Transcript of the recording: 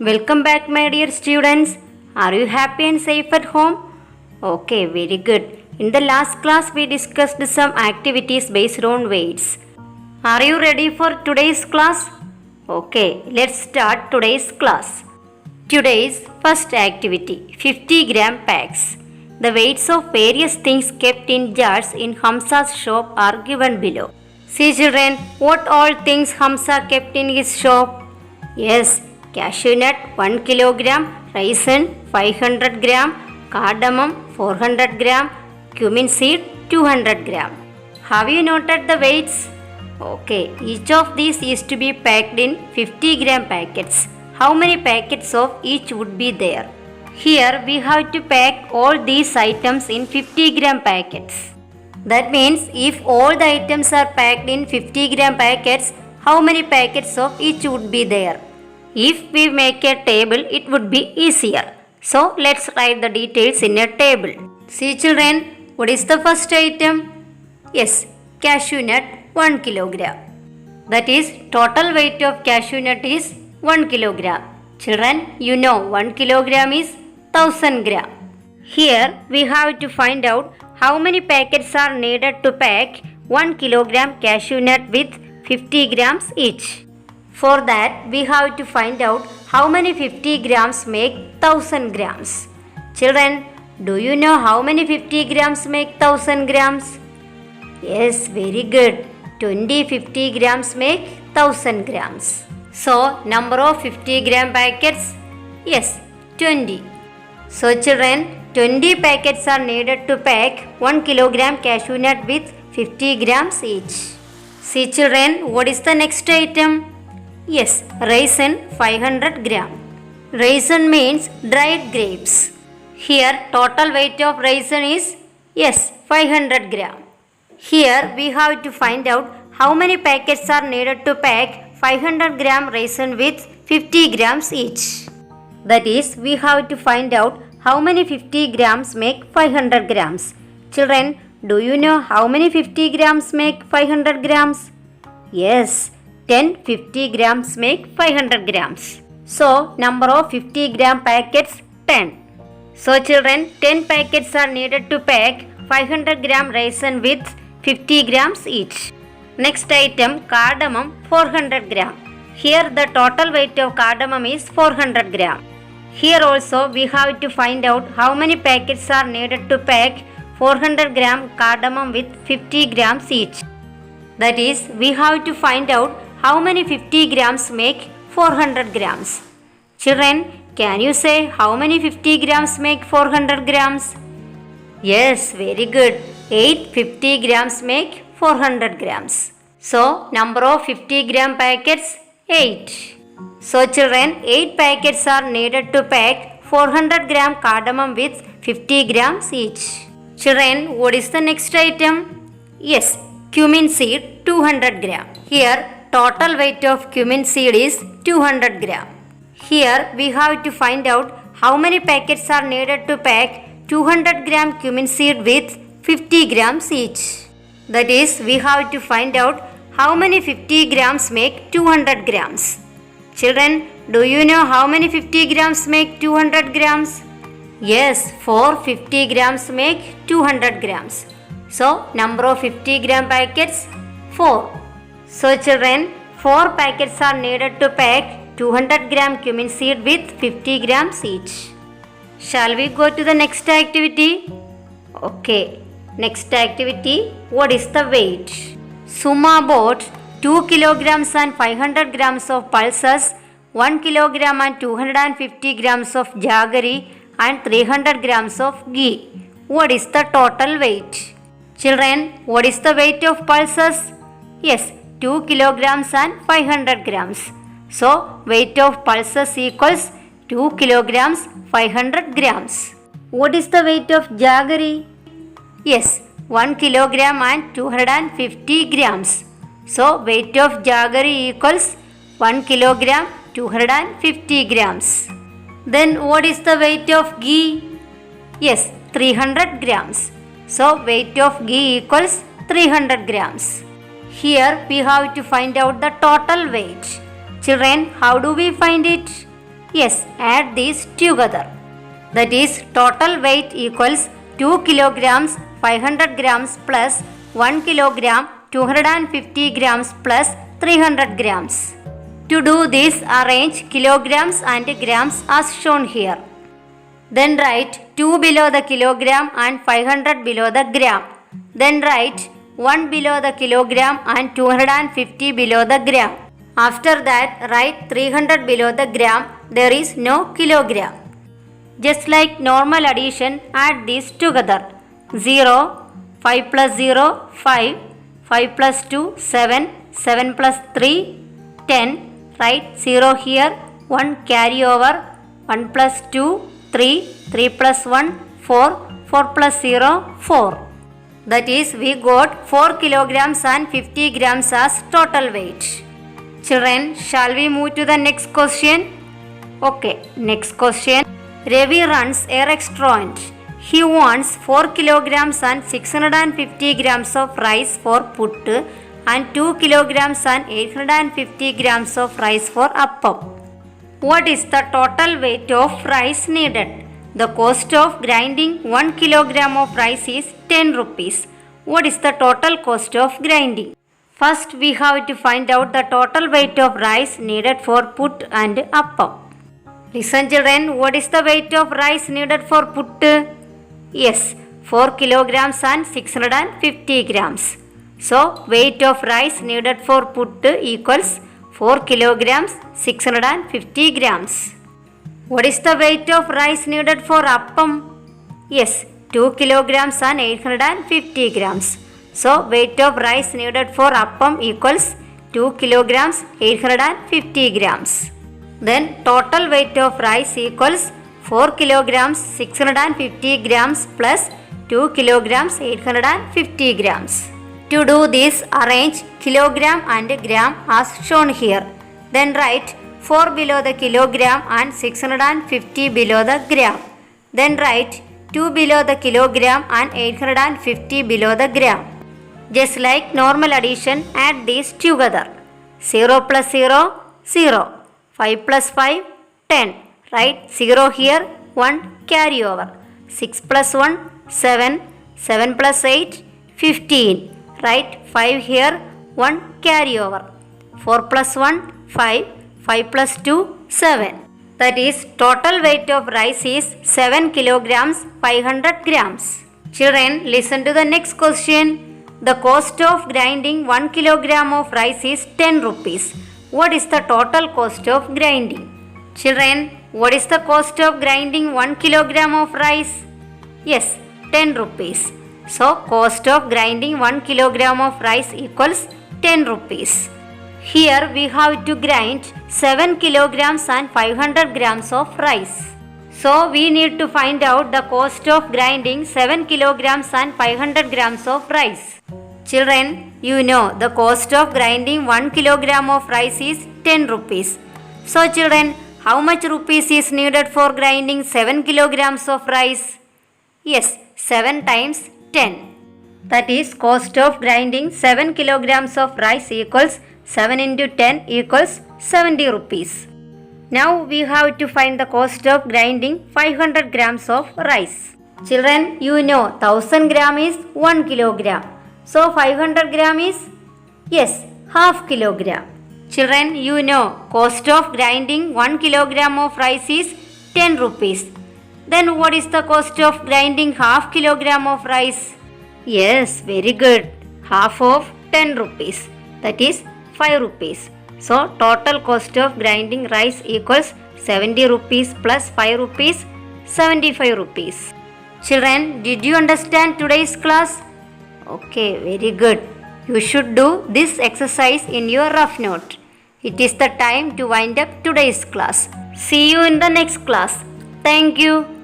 Welcome back, my dear students. Are you happy and safe at home? Okay, very good. In the last class, we discussed some activities based on weights. Are you ready for today's class? Okay, let's start today's class. Today's first activity, 50-gram packs. The weights of various things kept in jars in Hamza's shop are given below. See children, what all things Hamza kept in his shop? Yes, cashew nut 1 kilogram, raisin 500 gram, cardamom 400 gram, cumin seed 200 gram. Have you noted the weights? Okay, each of these is to be packed in 50-gram packets. How many packets of each would be there? Here we have to pack all these items in 50-gram packets. That means if all the items are packed in 50-gram packets, how many packets of each would be there? If we make a table, it would be easier. So let's write the details in a table. See children, what is the first item? Yes, cashew nut 1 kilogram. That is, total weight of cashew nut is 1 kilogram. Children, you know 1 kilogram is 1000 gram. Here we have to find out how many packets are needed to pack 1 kilogram cashew nut with 50 grams each. For that, we have to find out how many 50 grams make 1000 grams. Children, do you know how many 50 grams make 1000 grams? Yes, very good. 20 50 grams make 1000 grams. So, number of 50-gram packets? Yes, 20. So, children, 20 packets are needed to pack 1 kilogram cashew nut with 50 grams each. See children, what is the next item? Yes, raisin 500 gram. Raisin means dried grapes. Here total weight of raisin is, yes, 500 gram. Here we have to find out how many packets are needed to pack 500 gram raisin with 50 grams each. That is, we have to find out how many 50 grams make 500 grams. Children, do you know how many 50 grams make 500 grams? Yes, 10 50 grams make 500 grams. So, number of 50-gram packets 10. So, children, 10 packets are needed to pack 500 gram raisin with 50 grams each. Next item, cardamom 400 gram. Here the total weight of cardamom is 400 gram. Here also we have to find out how many packets are needed to pack 400 gram cardamom with 50 grams each. That is, we have to find out how many 50 grams make 400 grams. Children, can you say how many 50 grams make 400 grams? Yes, very good. 8 50 grams make 400 grams. So, number of 50-gram packets 8. So children, 8 packets are needed to pack 400 gram cardamom with 50 grams each. Children, what is the next item? Yes, cumin seed 200 gram. Here total weight of cumin seed is 200 gram. Here we have to find out how many packets are needed to pack 200 gram cumin seed with 50 grams each. That is, we have to find out how many 50 grams make 200 grams. Children, do you know how many 50 grams make 200 grams? Yes, 4 50 grams make 200 grams. So, number of 50-gram packets 4. So, children, 4 packets are needed to pack 200 gram cumin seed with 50 grams each. Shall we go to the next activity? Okay, next activity, what is the weight? Suma bought 2 kilograms and 500 grams of pulses, 1 kilogram and 250 grams of jaggery and 300 grams of ghee. What is the total weight? Children, what is the weight of pulses? Yes, 2 kilograms and 500 grams. So, weight of pulses equals 2 kilograms 500 grams. What is the weight of jaggery? Yes, 1 kilogram and 250 grams. So, weight of jaggery equals 1 kilogram 250 grams. Then what is the weight of ghee? Yes, 300 grams. So, weight of ghee equals 300 grams. Here we have to find out the total weight. Children, how do we find it? Yes, add these together. That is, total weight equals 2 kilograms 500 grams plus 1 kilogram 250 grams plus 300 grams. To do this, arrange kilograms and grams as shown here. Then write 2 below the kilogram and 500 below the gram. Then write 1 below the kilogram and 250 below the gram. After that, write 300 below the gram. There is no kilogram. Just like normal addition, add these together. 0, 5 plus 0, 5, 5 plus 2, 7, 7 plus 3, 10. Write 0 here, 1 carry over, 1 plus 2, 3, 3 plus 1, 4, 4 plus 0, 4. That is, we got 4 kilograms and 50 grams as total weight. Children, shall we move to the next question? Okay, next question. Ravi runs a restaurant. He wants 4 kilograms and 650 grams of rice for puttu and 2 kilograms and 850 grams of rice for appam. What is the total weight of rice needed? The cost of grinding 1 kilogram of rice is 10 rupees. What is the total cost of grinding? First, we have to find out the total weight of rice needed for put and appam. Listen children, what is the weight of rice needed for puttu? Yes, 4 kilograms and 650 grams. So, weight of rice needed for puttu equals 4 kilograms 650 grams. What is the weight of rice needed for appam? Yes, 2 kilograms and 850 grams. So, weight of rice needed for appam equals 2 kilograms 850 grams. Then total weight of rice equals 4 kilograms 650 grams plus 2 kilograms 850 grams. To do this, arrange kilogram and gram as shown here. Then write 4 below the kilogram and 650 below the gram. Then write 2 below the kilogram and 850 below the gram. Just like normal addition, add these together. 0 plus 0, 0. 5 plus 5, 10. Write 0 here, 1 carry over. 6 plus 1, 7. 7 plus 8, 15. Write 5 here, 1 carry over. 4 plus 1, 5. 5 plus 2, 7. That is, total weight of rice is 7 kilograms 500 grams. Children, listen to the next question. The cost of grinding 1 kilogram of rice is 10 rupees. What is the total cost of grinding? Children, what is the cost of grinding 1 kilogram of rice? Yes, 10 rupees. So, cost of grinding 1 kilogram of rice equals 10 rupees. Here we have to grind 7 kilograms and 500 grams of rice. So, we need to find out the cost of grinding 7 kilograms and 500 grams of rice. Children, you know the cost of grinding 1 kilogram of rice is 10 rupees. So children, how much rupees is needed for grinding 7 kilograms of rice? Yes, 7 times 10. That is, cost of grinding 7 kilograms of rice equals 7 into 10 equals 70 rupees. Now we have to find the cost of grinding 500 grams of rice. Children, you know 1000 gram is 1 kilogram. So 500 gram is, yes, half kilogram. Children, you know cost of grinding 1 kilogram of rice is 10 rupees. Then what is the cost of grinding half kilogram of rice? Yes, very good. Half of 10 rupees. That is 5 rupees. So total cost of grinding rice equals 70 rupees plus 5 rupees, 75 rupees. Children, did you understand today's class? Okay, very good. You should do this exercise in your rough note. It is the time to wind up today's class. See you in the next class. Thank you.